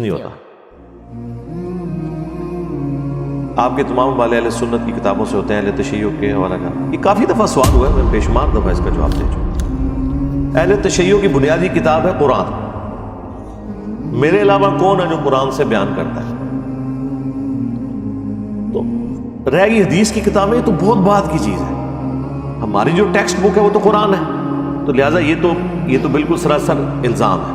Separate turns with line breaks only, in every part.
نہیں ہوتا. آپ کے تمام والے اہل سنت کی کتابوں سے ہوتے ہیں, اہل تشیع کے حوالہ کا. یہ کافی دفعہ سوال ہوا ہے, میں بے شمار دفعہ اس کا جواب دے چکا. اہل تشیع کی بنیادی کتاب ہے قرآن. میرے علاوہ کون ہے جو قرآن سے بیان کرتا ہے؟ تو رہ گئی حدیث کی کتابیں, تو بہت بات کی چیز ہے. ہماری جو ٹیکسٹ بک ہے وہ تو قرآن ہے, تو لہٰذا یہ تو بالکل سراسر الزام ہے.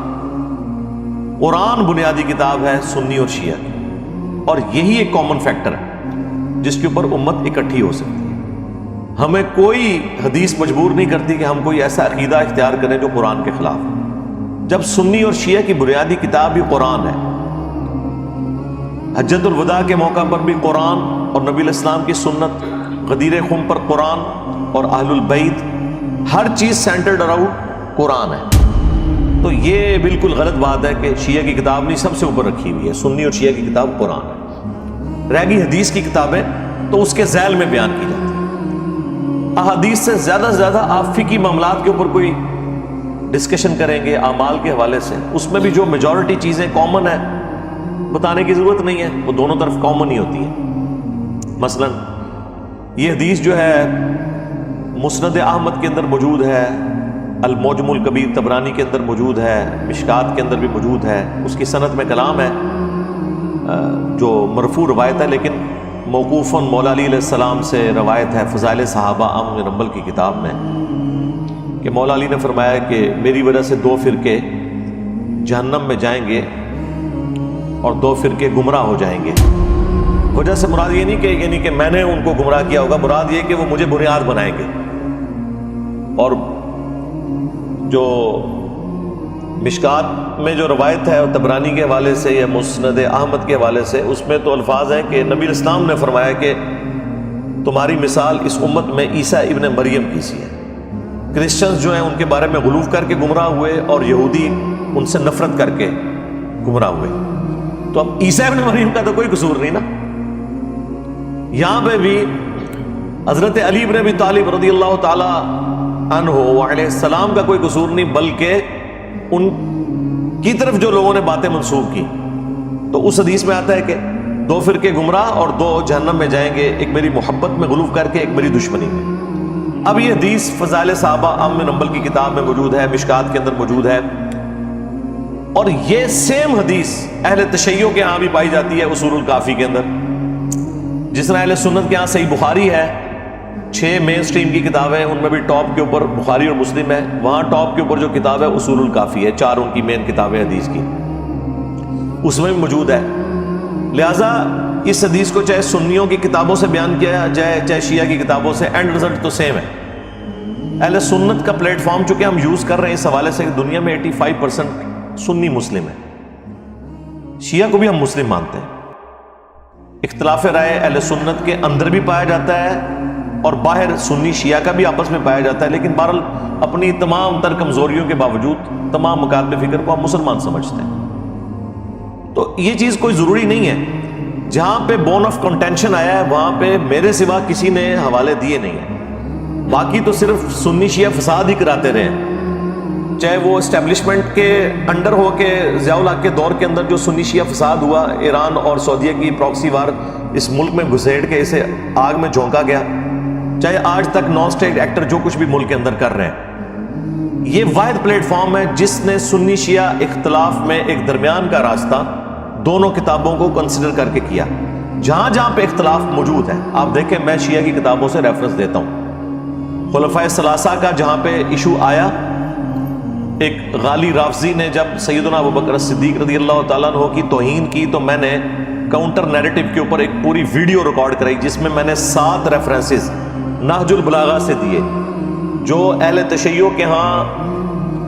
قرآن بنیادی کتاب ہے سنی اور شیعہ کی, اور یہی ایک کامن فیکٹر ہے جس کے اوپر امت اکٹھی ہو سکتی ہے. ہمیں کوئی حدیث مجبور نہیں کرتی کہ ہم کوئی ایسا عقیدہ اختیار کریں جو قرآن کے خلاف ہے. جب سنی اور شیعہ کی بنیادی کتاب بھی قرآن ہے, حجۃ الوداع کے موقع پر بھی قرآن اور نبی علیہ السلام کی سنت, غدیر خم پر قرآن اور اہل البیت, ہر چیز سینٹرڈ اراؤنڈ قرآن ہے. تو یہ بالکل غلط بات ہے کہ شیعہ کی کتاب نہیں سب سے اوپر رکھی ہوئی ہے. سنی اور شیعہ کی کتاب قرآن ہے. رہ گئی حدیث کی کتابیں, تو اس کے ذیل میں بیان کی جاتی ہے. احادیث سے زیادہ آپ فقہی معاملات کے اوپر کوئی ڈسکشن کریں گے اعمال کے حوالے سے, اس میں بھی جو میجورٹی چیزیں کامن ہیں بتانے کی ضرورت نہیں ہے, وہ دونوں طرف کامن ہی ہوتی ہے. مثلا یہ حدیث جو ہے مسند احمد کے اندر موجود ہے, المعجم الکبیر طبرانی کے اندر موجود ہے, مشکات کے اندر بھی موجود ہے. اس کی سند میں کلام ہے جو مرفوع روایت ہے, لیکن موقوفاً مولا علی علیہ السلام سے روایت ہے فضائل صحابہ احمد بن حنبل کی کتاب میں, کہ مولا علی نے فرمایا کہ میری وجہ سے 2 فرقے جہنم میں جائیں گے اور 2 فرقے گمراہ ہو جائیں گے. وجہ سے مراد یہ نہیں کہ میں نے ان کو گمراہ کیا ہوگا, مراد یہ کہ وہ مجھے بنیاد بنائیں گے. اور جو مشکات میں جو روایت ہے طبرانی کے حوالے سے یا مسند احمد کے حوالے سے, اس میں تو الفاظ ہیں کہ نبی الاسلام نے فرمایا کہ تمہاری مثال اس امت میں عیسیٰ ابن مریم کی سی ہے. کرسچنز جو ہیں ان کے بارے میں غلو کر کے گمراہ ہوئے, اور یہودی ان سے نفرت کر کے گمراہ ہوئے. تو اب عیسیٰ ابن مریم کا تو کوئی قصور نہیں نا. یہاں پہ بھی حضرت علی بن ابی طالب رضی اللہ تعالی عنہ علیہ السلام کا کوئی قصور نہیں, بلکہ ان کی طرف جو لوگوں نے باتیں منسوب کی. تو اس حدیث میں آتا ہے کہ 2 فرقے گمراہ اور 2 جہنم میں جائیں گے, ایک میری محبت میں غلو کر کے, ایک میری دشمنی میں. اب یہ حدیث فضائل صحابہ احمد بن حنبل کی کتاب میں موجود ہے, مشکات کے اندر موجود ہے, اور یہ سیم حدیث اہل تشیع کے ہاں بھی پائی جاتی ہے اصول الکافی کے اندر. جس طرح اہل سنت کے ہاں صحیح بخاری ہے, 6 مین سٹریم کی کتابیں, ان میں بھی ٹاپ کے اوپر بخاری اور مسلم ہے. وہاں ٹاپ کے اوپر جو کتاب ہے اصول الکافی ہے, 4 ان کی مین کتابیں حدیث کی, اس میں بھی موجود ہے. لہٰذا اس حدیث کو چاہے سنیوں کی کتابوں سے بیان کیا جائے چاہے شیعہ کی کتابوں سے, اینڈ رزلٹ تو سیم ہے. اہل سنت کا پلیٹ فارم چونکہ ہم یوز کر رہے ہیں اس حوالے سے کہ دنیا میں 85% سنی مسلم ہے, شیعہ کو بھی ہم مسلم مانتے ہیں. اختلاف رائے اہل سنت کے اندر بھی پایا جاتا ہے اور باہر سنی شیعہ کا بھی آپس میں پایا جاتا ہے, لیکن بہرحال اپنی تمام تر کمزوریوں کے باوجود تمام مکاتب فکر کو ہم مسلمان سمجھتے ہیں. تو یہ چیز کوئی ضروری نہیں ہے. جہاں پہ بون آف کنٹینشن آیا ہے وہاں پہ میرے سوا کسی نے حوالے دیے نہیں ہیں. باقی تو صرف سنی شیعہ فساد ہی کراتے رہے ہیں, چاہے وہ اسٹیبلشمنٹ کے انڈر ہو کے ضیاء الحق کے دور کے اندر جو سنی شیعہ فساد ہوا, ایران اور سعودیہ کی پراکسی وار اس ملک میں گھسیڑ کے اسے آگ میں جھونکا گیا, چاہے آج تک نان اسٹیٹ ایکٹر جو کچھ بھی ملک کے اندر کر رہے ہیں. یہ واحد پلیٹ فارم ہے جس نے سنی شیعہ اختلاف میں ایک درمیان کا راستہ دونوں کتابوں کو کنسیڈر کر کے کیا. جہاں جہاں پہ اختلاف موجود ہے, آپ دیکھیں میں شیعہ کی کتابوں سے ریفرنس دیتا ہوں. خلفائے ثلاثہ کا جہاں پہ ایشو آیا, ایک غالی رافضی نے جب سیدنا ابوبکر صدیق رضی اللہ تعالیٰ عنہ کی توہین کی, تو میں نے کاؤنٹر نیریٹو کے اوپر ایک پوری ویڈیو ریکارڈ کرائی جس میں میں نے 7 ریفرنسز نہج البلاغہ سے دیے, جو اہل تشیع کے ہاں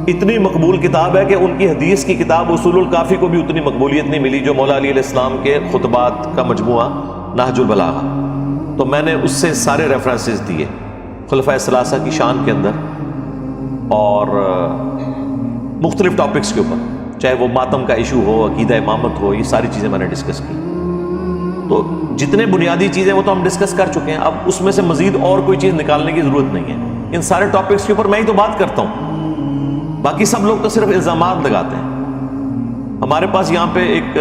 اتنی مقبول کتاب ہے کہ ان کی حدیث کی کتاب اصول الکافی کو بھی اتنی مقبولیت نہیں ملی جو مولا علی علیہ السلام کے خطبات کا مجموعہ نہج البلاغہ. تو میں نے اس سے سارے ریفرنسز دیے خلفائے ثلاثہ کی شان کے اندر اور مختلف ٹاپکس کے اوپر, چاہے وہ ماتم کا ایشو ہو, عقیدہ امامت ہو, یہ ساری چیزیں میں نے ڈسکس کی. تو جتنے بنیادی چیزیں وہ تو ہم ڈسکس کر چکے ہیں, اب اس میں سے مزید اور کوئی چیز نکالنے کی ضرورت نہیں ہے. ان سارے ٹاپکس کے اوپر میں ہی تو بات کرتا ہوں, باقی سب لوگ تو صرف الزامات لگاتے ہیں. ہمارے پاس یہاں پہ ایک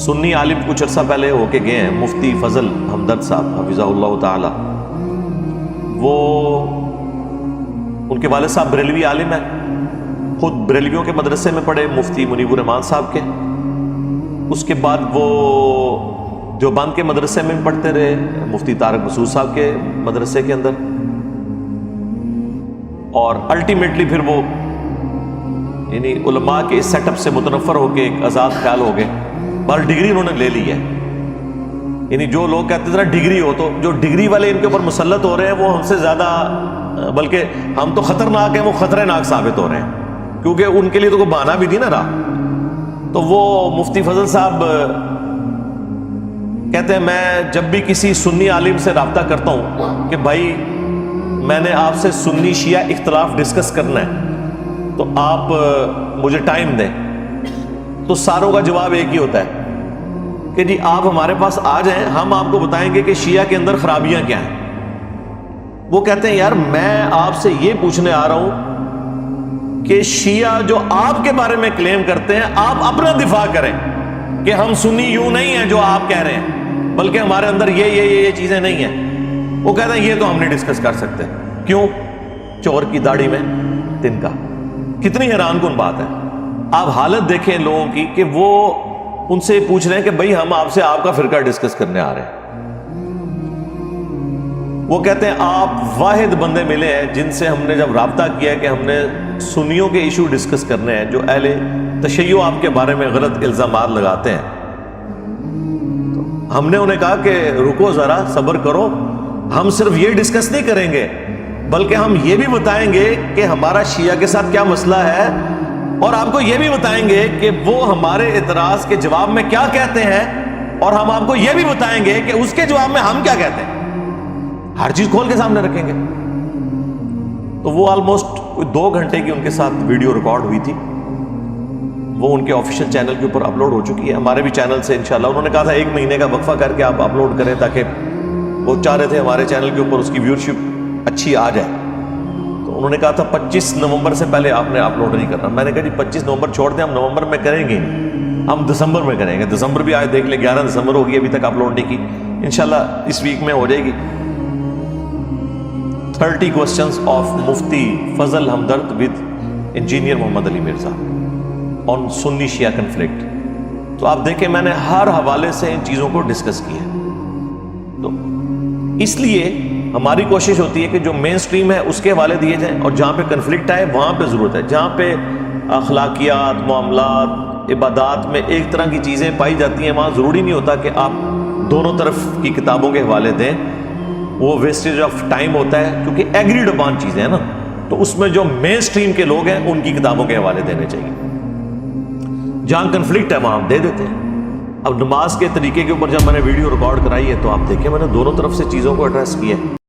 سنی عالم کچھ عرصہ پہلے ہو کے گئے ہیں، مفتی فضل ہمدرد صاحب حفظہ اللہ تعالی. وہ ان کے والد صاحب بریلوی عالم ہیں، خود بریلویوں کے مدرسے میں پڑھے، مفتی منیب الرحمان صاحب کے. اس کے بعد وہ دیوبند کے مدرسے میں پڑھتے رہے، مفتی طارق مسعود صاحب کے مدرسے کے اندر، اور الٹیمیٹلی پھر وہ یعنی علماء کے اس سیٹ اپ سے متنفر ہو کے ایک آزاد خیال ہو گئے. پر ڈگری انہوں نے لے لی ہے. یعنی جو لوگ کہتے تھے نا ڈگری ہو، تو جو ڈگری والے ان کے اوپر مسلط ہو رہے ہیں وہ ہم سے زیادہ، بلکہ ہم تو خطرناک ہیں، وہ خطرے ناک ثابت ہو رہے ہیں، کیونکہ ان کے لیے تو کوئی بہانہ بھی نہیں نا رہا. تو وہ مفتی فضل صاحب کہتے ہیں میں جب بھی کسی سنی عالم سے رابطہ کرتا ہوں کہ بھائی میں نے آپ سے سنی شیعہ اختلاف ڈسکس کرنا ہے تو آپ مجھے ٹائم دیں، تو ساروں کا جواب ایک ہی ہوتا ہے کہ جی آپ ہمارے پاس آ جائیں، ہم آپ کو بتائیں گے کہ شیعہ کے اندر خرابیاں کیا ہیں. وہ کہتے ہیں یار میں آپ سے یہ پوچھنے آ رہا ہوں کہ شیعہ جو آپ کے بارے میں کلیم کرتے ہیں، آپ اپنا دفاع کریں کہ ہم سنی یوں نہیں ہیں جو آپ کہہ رہے ہیں، بلکہ ہمارے اندر یہ چیزیں نہیں ہیں. وہ کہتے ہیں یہ تو ہم نہیں ڈسکس کر سکتے. کیوں؟ چور کی داڑھی میں تنکا. کتنی حیران کن بات ہے. آپ حالت دیکھیں لوگوں کی کہ وہ ان سے پوچھ رہے ہیں کہ بھئی ہم آپ سے آپ کا فرقہ ڈسکس کرنے آ رہے ہیں. وہ کہتے ہیں آپ واحد بندے ملے ہیں جن سے ہم نے جب رابطہ کیا کہ ہم نے سنیوں کے ایشو ڈسکس کرنے ہیں جو اہل تشیع آپ کے بارے میں غلط الزامات لگاتے ہیں. تو ہم نے انہیں کہا کہ رکو ذرا، صبر کرو، ہم صرف یہ ڈسکس نہیں کریں گے بلکہ ہم یہ بھی بتائیں گے کہ ہمارا شیعہ کے ساتھ کیا مسئلہ ہے، اور آپ کو یہ بھی بتائیں گے کہ وہ ہمارے اعتراض کے جواب میں کیا کہتے ہیں، اور ہم آپ کو یہ بھی بتائیں گے کہ اس کے جواب میں ہم کیا کہتے ہیں. ہر چیز کھول کے سامنے رکھیں گے. تو وہ آلموسٹ 2 گھنٹے کی ان کے ساتھ ویڈیو ریکارڈ ہوئی تھی. وہ ان کے آفیشیل چینل کے اوپر اپلوڈ ہو چکی ہے، ہمارے بھی چینل سے انشاءاللہ. انہوں نے کہا تھا 1 مہینے کا وقفہ کر کے آپ اپلوڈ کریں، تاکہ وہ چاہ رہے تھے ہمارے چینل کے اوپر اس کی ویورشپ اچھی آ جائے. تو انہوں نے کہا تھا 25 نومبر سے پہلے آپ نے اپلوڈ نہیں کرنا. میں نے کہا جی 25 نومبر چھوڑ دیں، ہم نومبر میں کریں گے، ہم دسمبر میں کریں گے. دسمبر بھی آج دیکھ لیں، 11 دسمبر ہوگی، ابھی تک اپلوڈ نہیں کی. انشاءاللہ اس ویک میں ہو جائے گی. 30 questions of Mufti Fazal Hamdard with engineer Muhammad Ali Mirza on Sunni Shia conflict. تو آپ دیکھیں میں نے ہر حوالے سے ان چیزوں کو ڈسکس کیا. تو اس لیے ہماری کوشش ہوتی ہے کہ جو مین سٹریم ہے اس کے حوالے دیے جائیں، اور جہاں پہ کنفلکٹ آئے وہاں پہ ضرورت ہے. جہاں پہ اخلاقیات، معاملات، عبادات میں ایک طرح کی چیزیں پائی جاتی ہیں، وہاں ضروری نہیں ہوتا کہ آپ دونوں طرف کی کتابوں کے حوالے دیں. وہ ویسٹیج آف ٹائم ہوتا ہے، کیونکہ ایگریڈ اپان چیزیں ہیں نا. تو اس میں جو مین سٹریم کے لوگ ہیں ان کی کتابوں کے حوالے دینے چاہیے. جہاں کنفلکٹ ہے وہاں ہم دے دیتے ہیں. اب نماز کے طریقے کے اوپر جب میں نے ویڈیو ریکارڈ کرائی ہے تو آپ دیکھیں میں نے دونوں طرف سے چیزوں کو ایڈریس کیا ہے.